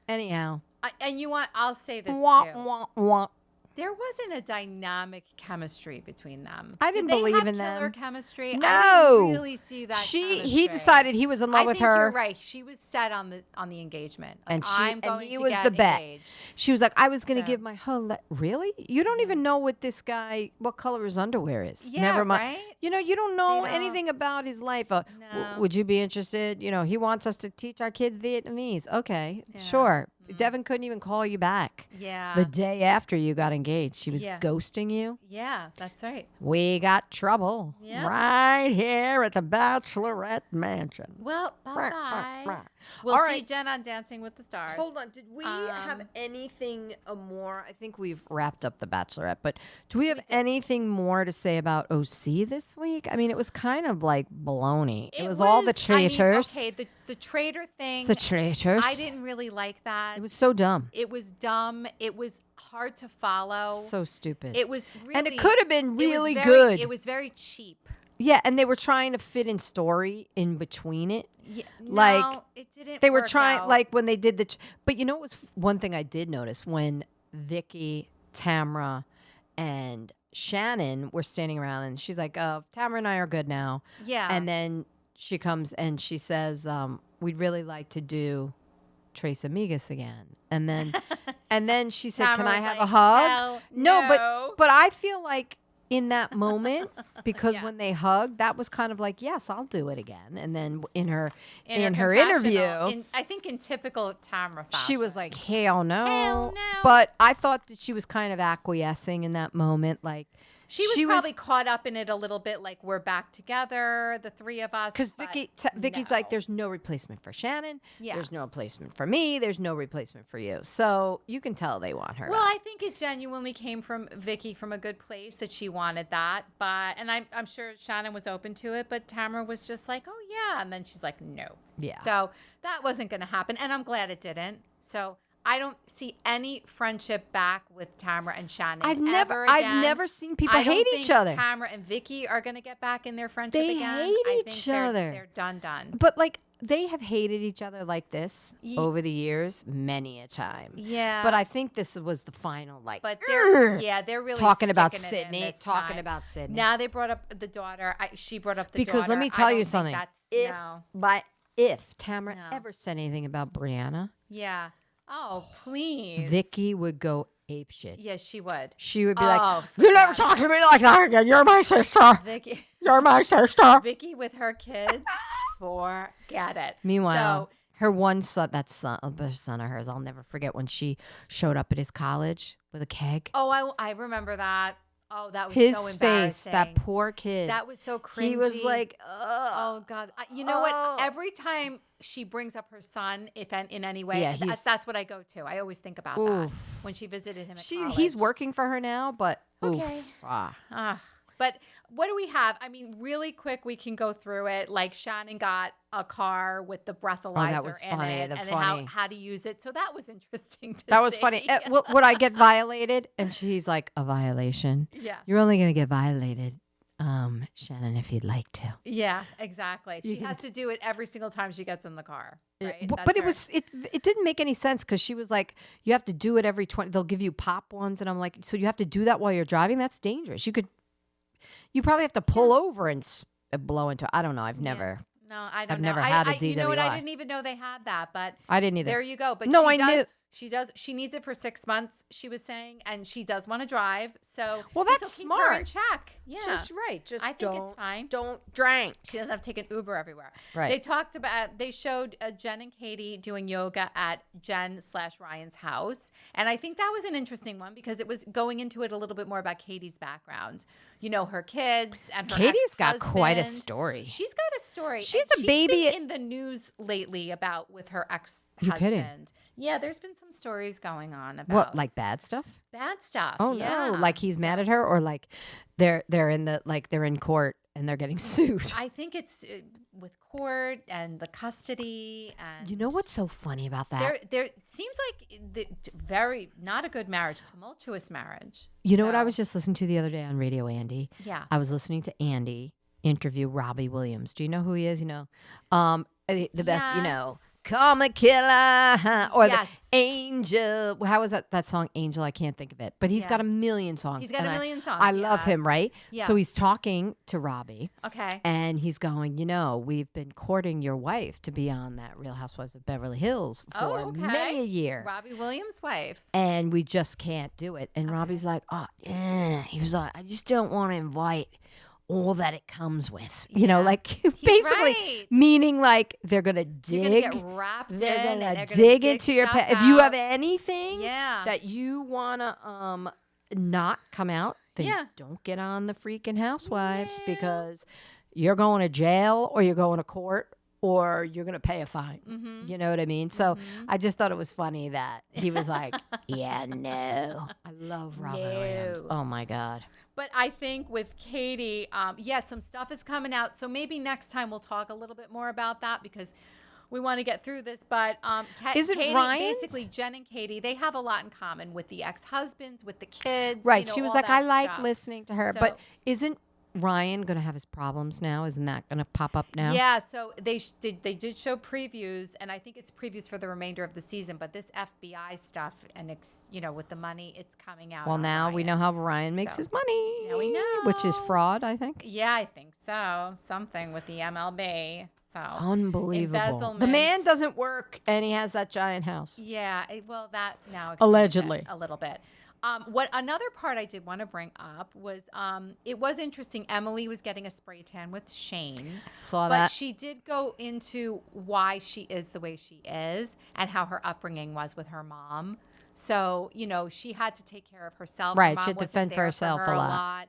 anyhow. I'll say this Wah, too. wah, wah. There wasn't a dynamic chemistry between them. I didn't Did they believe have in killer them. chemistry? No. I didn't really see that. He decided he was in love I with think her. you're right. She was set on the engagement. Like, And I'm going he to was get the bet. engaged. She was like, I was going to So- give my whole really? You don't even know what this guy, what color his underwear is. Yeah, Never mind. right? You don't know don't. anything about his life. No. Would you be interested? He wants us to teach our kids Vietnamese. Okay, Yeah. sure. Devin couldn't even call you back. Yeah. The day after you got engaged, she was Yeah. ghosting you. Yeah, that's right. We got trouble Yep. right here at the Bachelorette Mansion. Well, bye-bye. Rah. We'll All see right. Jen on Dancing with the Stars. Hold on. Did we have anything more? I think we've wrapped up the Bachelorette, but do we have anything more to say about OC this week? I mean, it was kind of like baloney. It was all the traitors. The traitor thing. The traitors. I didn't really like that. It was so dumb. It was dumb. It was hard to follow. So stupid. It was really, and it could have been it was really very- good. It was very cheap. Yeah, and they were trying to fit in story in between it. Yeah, Like, no, it didn't. They were work trying, out. like when they did but you know what was one thing I did notice when Vicky, Tamra, and Shannon were standing around, and she's like, Tamra and I are good now. Yeah. And then she comes and she says, we'd really like to do Tres Amigas again. And then she said, can Tamara I was have like, a hug? "Hell No, no." but I feel like in that moment, because Yeah. when they hugged, that was kind of like, yes, I'll do it again. And then in her confessional, interview, I think in typical Tamra fashion, she was like, hell no. Hell no. But I thought that she was kind of acquiescing in that moment. Like, She was probably caught up in it a little bit, like we're back together, the three of us. because but Vicky's no. like, there's no replacement for Shannon. Yeah. There's no replacement for me. There's no replacement for you. So you can tell they want her. Well, I think it genuinely came from Vicky from a good place that she wanted that, and I'm sure Shannon was open to it, but Tamara was just like, oh yeah, and then she's like, no. Yeah. So that wasn't going to happen, and I'm glad it didn't. So I don't see any friendship back with Tamara and Shannon. I've ever again. never seen people I don't hate think each other. Tamara and Vicky are going to get back in their friendship They again. hate I each think other. They're done. But like they have hated each other like this Ye- over the years many a time. Yeah. But I think this was the final like. But "Urgh," they're really talking about sticking it in Sydney. this Talking time. about Sydney. Now they brought up the daughter. She brought up the because daughter. let me I tell don't you think something. that's- If Tamara No. ever said anything about Brianna, Yeah. Oh, please. Vicky would go apeshit. Yes, she would. She would be Oh, like, for "You never God's talk to me like that again. You're my sister. Vicky. You're my sister." Vicky with her kids. Forget it. Meanwhile, So, her one son, that son of hers, I'll never forget when she showed up at his college with a keg. I remember that. Oh, that was His so face, embarrassing. that poor kid. That was so cringy. He was like, oh God. You know what? Every time she brings up her son, if in any way, Yeah, that's what I go to. I always think about that Oof. when she visited him at college. He's working for her now, but Okay. oof, Ah, But what do we have? I mean, really quick, we can go through it. Like Shannon got a car with the breathalyzer in it, and how to use it. So that was interesting to That was see. funny. Would I get violated? And she's like, a violation? Yeah. You're only going to get violated, Shannon, if you'd like to. Yeah, exactly. She has to do it every single time she gets in the car. Right? But it didn't make any sense because she was like, you have to do it every 20. They'll give you pop ones. And I'm like, so you have to do that while you're driving? That's dangerous. You probably have to pull over and blow into. I don't know. I've never. No, I don't I've know. never had a DWI. You know what? I didn't even know they had that, but I didn't either. There you go. But no, I knew. She needs it for 6 months, she was saying, and she does want to drive. So that's keep smart. her in check. Yeah. Just right. I think it's fine. Don't drink. She doesn't have to take an Uber everywhere. Right. They showed Jen and Katie doing yoga at Jen/Ryan's house. And I think that was an interesting one because it was going into it a little bit more about Katie's background. You know, her kids and her Katie's got ex-husband. quite a story. She's got a story. She's a baby. Been in the news lately with her ex-husband. You kidding? Yeah, there's been some stories going on about what, like bad stuff? Bad stuff. Oh yeah. no, like he's mad at her, or like they're in court and they're getting sued. I think it's with court and the custody and. You know what's so funny about that? There seems like very not a good marriage, tumultuous marriage. You know what I was just listening to the other day on Radio Andy? Yeah. I was listening to Andy interview Robbie Williams. Do you know who he is? You know, the best. You know. Call a killer or the Angel. How was that song Angel? I can't think of it. But he's got a million songs. He's got a million songs. I love him, right? Yeah. So he's talking to Robbie. Okay. And he's going, we've been courting your wife to be on that Real Housewives of Beverly Hills for many a year. Robbie Williams' wife. And we just can't do it. And Robbie's like, oh, yeah. He was like, I just don't want to invite all that it comes with, like basically meaning like they're gonna dig, you're gonna get wrapped in, they're gonna dig into your pet. If you have anything Yeah. that you wanna not come out, then don't get on the freaking Housewives because you're going to jail or you're going to court or you're gonna pay a fine. Mm-hmm. You know what I mean? So I just thought it was funny that he was like, yeah, no. I love Robin Williams. Oh my God. But I think with Katie, some stuff is coming out. So maybe next time we'll talk a little bit more about that because we want to get through this. But is it Katie, Ryan's? basically Jen and Katie, they have a lot in common with the ex-husbands, with the kids. Right. She was like, I like stuff. listening to her. But isn't Ryan going to have his problems now? Isn't that going to pop up now? Yeah, so they did show previews, and I think it's previews for the remainder of the season. But this FBI stuff and with the money, it's coming out. Well, now Ryan. we know how Ryan makes his money. Yeah, we know. Which is fraud, I think. Yeah, I think so. Something with the MLB. So unbelievable. Embezzlement. The man doesn't work, and he has that giant house. Yeah, well, that now allegedly a little bit. What another part I did want to bring up was it was interesting. Emily was getting a spray tan with Shane. Saw that. But she did go into why she is the way she is and how her upbringing was with her mom. So, she had to take care of herself. Right, she had to fend for herself a lot.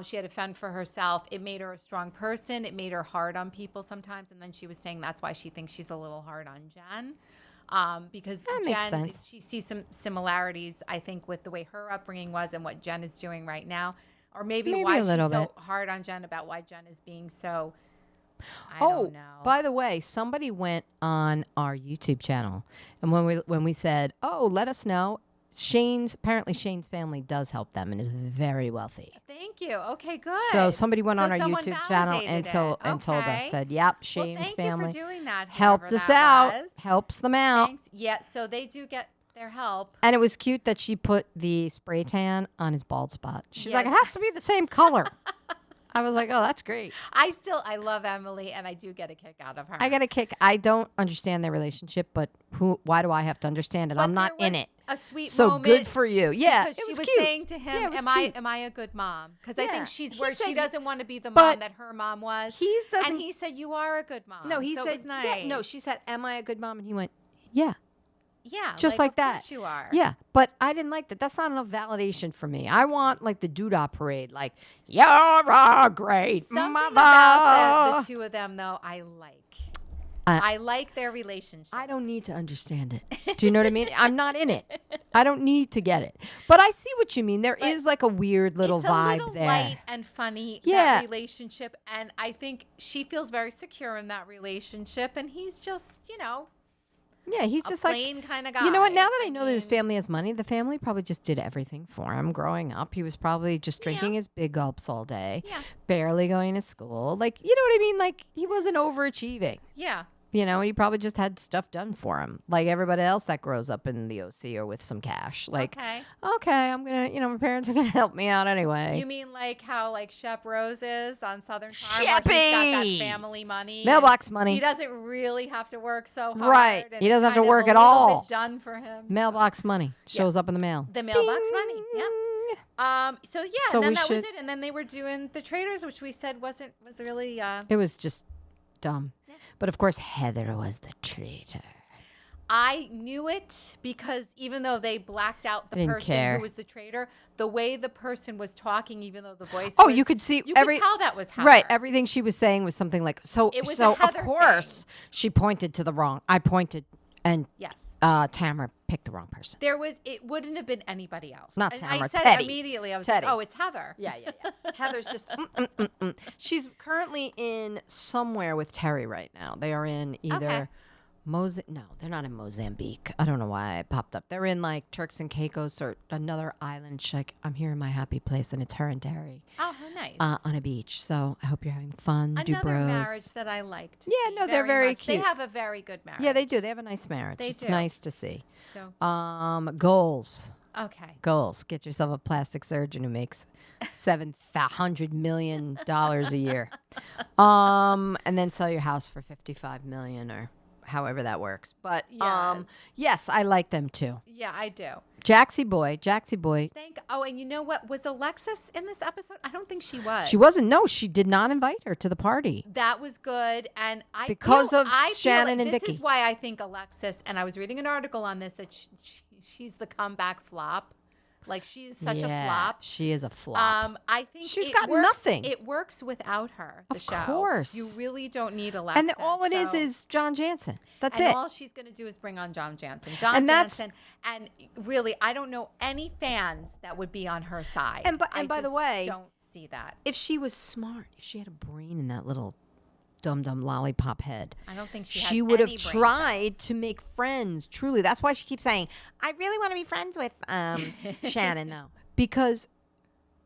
She had to fend for herself. It made her a strong person. It made her hard on people sometimes. And then she was saying that's why she thinks she's a little hard on Jen. Because Jen, she sees some similarities, I think, with the way her upbringing was and what Jen is doing right now. Or maybe why she's so hard on Jen about why Jen is being so, I don't know. By the way, somebody went on our YouTube channel. And when we said, let us know, apparently Shane's family does help them and is very wealthy. Thank you. Okay, good. So somebody went on our YouTube channel and told us, said, yep, Shane's family you for doing that, helped us out, helps them out. Thanks. Yeah, so they do get their help. And it was cute that she put the spray tan on his bald spot. She's like, it has to be the same color. I was like, oh, that's great. I love Emily, and I do get a kick out of her. I get a kick. I don't understand their relationship, but why do I have to understand it? I'm not in it. A sweet so moment. Good for you. Yeah, because she was cute. saying to him, "Am I a good mom?" Because I think she's where she doesn't want to be the but mom that her mom was. And he said, "You are a good mom." No, he so said, it was nice. Yeah, no, she said, "Am I a good mom?" And he went, "Yeah." Yeah, just like of that. Course you are. Yeah, but I didn't like that. That's not enough validation for me. I want like the doodah parade, like you're a great Something mother. about the two of them, though, I like. I like their relationship. I don't need to understand it. Do you know what I mean? I'm not in it. I don't need to get it. But I see what you mean. There is like a weird little vibe it's a little there. light and funny, that relationship. And I think she feels very secure in that relationship. And he's just, yeah, he's just like plain kind of guy. You know what? Now that I know that his family has money, the family probably just did everything for him growing up. He was probably just drinking his big gulps all day, barely going to school. Like, you know what I mean? Like, he wasn't overachieving. Yeah. He probably just had stuff done for him, like everybody else that grows up in the OC or with some cash. Like, okay, I'm gonna, my parents are gonna help me out anyway. You mean like how Shep Rose is on Southern Charm? Sheppy! He's got that family money, mailbox money. He doesn't really have to work so hard. Right, And he doesn't have to work at a little all. bit done for him. Mailbox money shows up in the mail. The mailbox money, yeah. So and then that was it. And then they were doing the Traders, which we said was really. It was just dumb. Yeah. But of course, Heather was the traitor. I knew it because even though they blacked out the person who was the traitor, the way the person was talking, even though the voice you could see could tell that was Heather. Right. Everything she was saying was something like, so of course thing. She pointed to the wrong. I pointed and yes. Tamara picked the wrong person. It wouldn't have been anybody else. Not and Tamara, I said Teddy. Immediately, I was Teddy. like, oh, it's Heather. Yeah. Heather's just, She's currently in somewhere with Terry right now. They are in either no, they're not in Mozambique. I don't know why it popped up. They're in like Turks and Caicos or another island. She's like, I'm here in my happy place, and it's her and Terry. Oh, how nice. On a beach. So I hope you're having fun. Another marriage that I liked. Yeah, no, they're very cute. They have a very good marriage. Yeah, they do. They have a nice marriage. It's nice to see. So, goals. Okay. Goals. Get yourself a plastic surgeon who makes $700 million a year. And then sell your house for $55 million or however that works. But yes, I like them too. Yeah, I do. Jaxie boy. And you know what? Was Alexis in this episode? I don't think she was. She wasn't. No, she did not invite her to the party. That was good. And because of Shannon and Vicky. This is why I think Alexis, and I was reading an article on this, that she's the comeback flop. Like, she's such a flop. She is a flop. I think she's got nothing. It works without her, the show. Of course. You really don't need Alexis. And all it is John Jansen. That's it. And all she's going to do is bring on John Jansen. Jansen. And really, I don't know any fans that would be on her side. And by the way, don't see that. If she was smart, if she had a brain in that little dum-dum lollipop head, I don't think she would have tried to make friends. Truly, that's why she keeps saying, "I really want to be friends with Shannon," though, because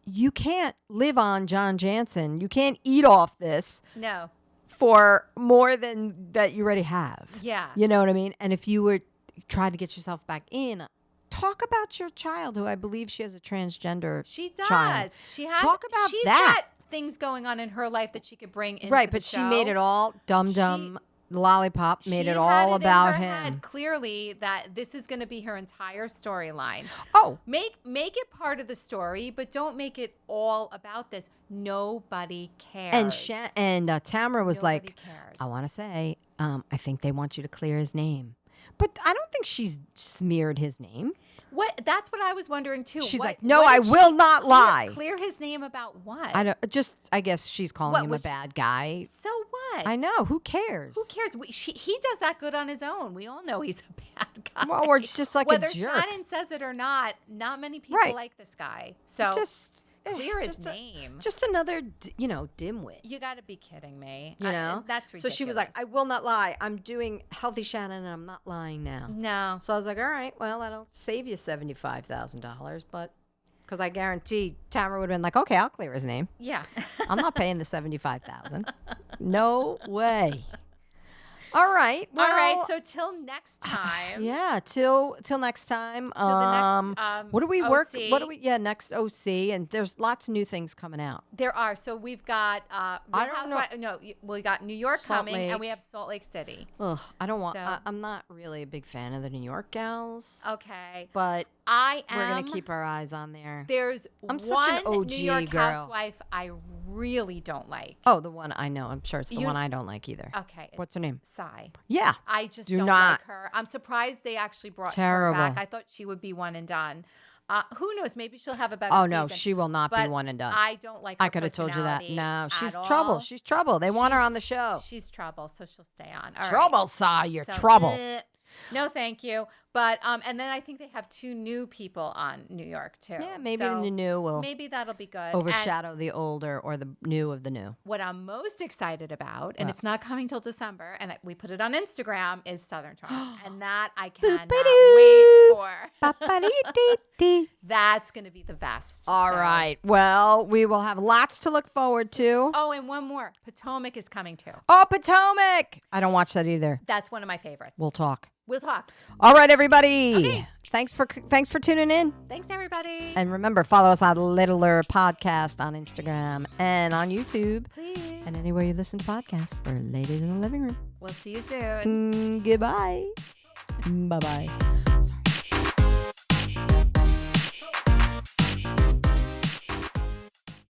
you can't live on John Jansen. You can't eat off this. No. For more than that you already have. Yeah. You know what I mean? And if you were trying to get yourself back in, talk about your child, who I believe she has a transgender. She does. Child. She has. Talk about she's that. Got things going on in her life that she could bring into right, the but show. she made it all dum-dum. Lollipop made it all about him. Head, clearly, that this is going to be her entire storyline. Oh, make it part of the story, but don't make it all about this. Nobody cares. And Tamara was Nobody like, cares. I want to say, I think they want you to clear his name. But I don't think she's smeared his name. What? That's what I was wondering too. She's like, no, I will not lie. Clear his name about what? I guess she's calling him a bad guy. So what? I know. Who cares? Who cares? He does that good on his own. We all know he's a bad guy. Well, or it's just like whether a jerk. Shannon says it or not many people like this guy. So clear his name. Just another, dimwit. You got to be kidding me. That's ridiculous. So she was like, I will not lie. I'm doing healthy Shannon, and I'm not lying now. No. So I was like, all right, well, that'll save you $75,000, but because I guarantee Tamara would have been like, okay, I'll clear his name. Yeah. I'm not paying the $75,000. No way. All right. Well, all right. So till next time. Yeah. Till next time. Till the next. What do we OC. work? What do we? Yeah. Next OC, and there's lots of new things coming out. There are. So we've got. We got New York coming, and we have Salt Lake City. Ugh. I don't want. I'm not really a big fan of the New York gals. Okay. But I am. We're gonna keep our eyes on there. There's I'm one such an OG New York girl. housewife I really don't like. Oh, the one I know. I'm sure it's the one I don't like either. Okay. What's her name? Sai. Yeah. I just don't like her. I'm surprised they actually brought her back. I thought she would be one and done. Who knows? Maybe she'll have a better Oh, season. no, she will not be one and done. I don't like her I could have told you that. No, she's trouble. all. She's trouble. They want her on the show. She's trouble, so she'll stay on. All Trouble, right. Saw. You're So, trouble. No, thank you. But and then I think they have 2 new people on New York too. Yeah, maybe So the new will maybe that'll be good. overshadow the older or the new of the new. What I'm most excited about, and it's not coming till December, and we put it on Instagram, is Southern Charm. And that I cannot wait for. That's going to be the best. All right. Well, we will have lots to look forward to. Oh, and one more. Potomac is coming too. Oh, Potomac. I don't watch that either. That's one of my favorites. We'll talk. All right, everybody. Okay. Thanks for tuning in. Thanks, everybody. And remember, follow us on Littler Podcast on Instagram and on YouTube. Please. And anywhere you listen to podcasts for Ladies in the Living Room. We'll see you soon. Goodbye. Bye-bye.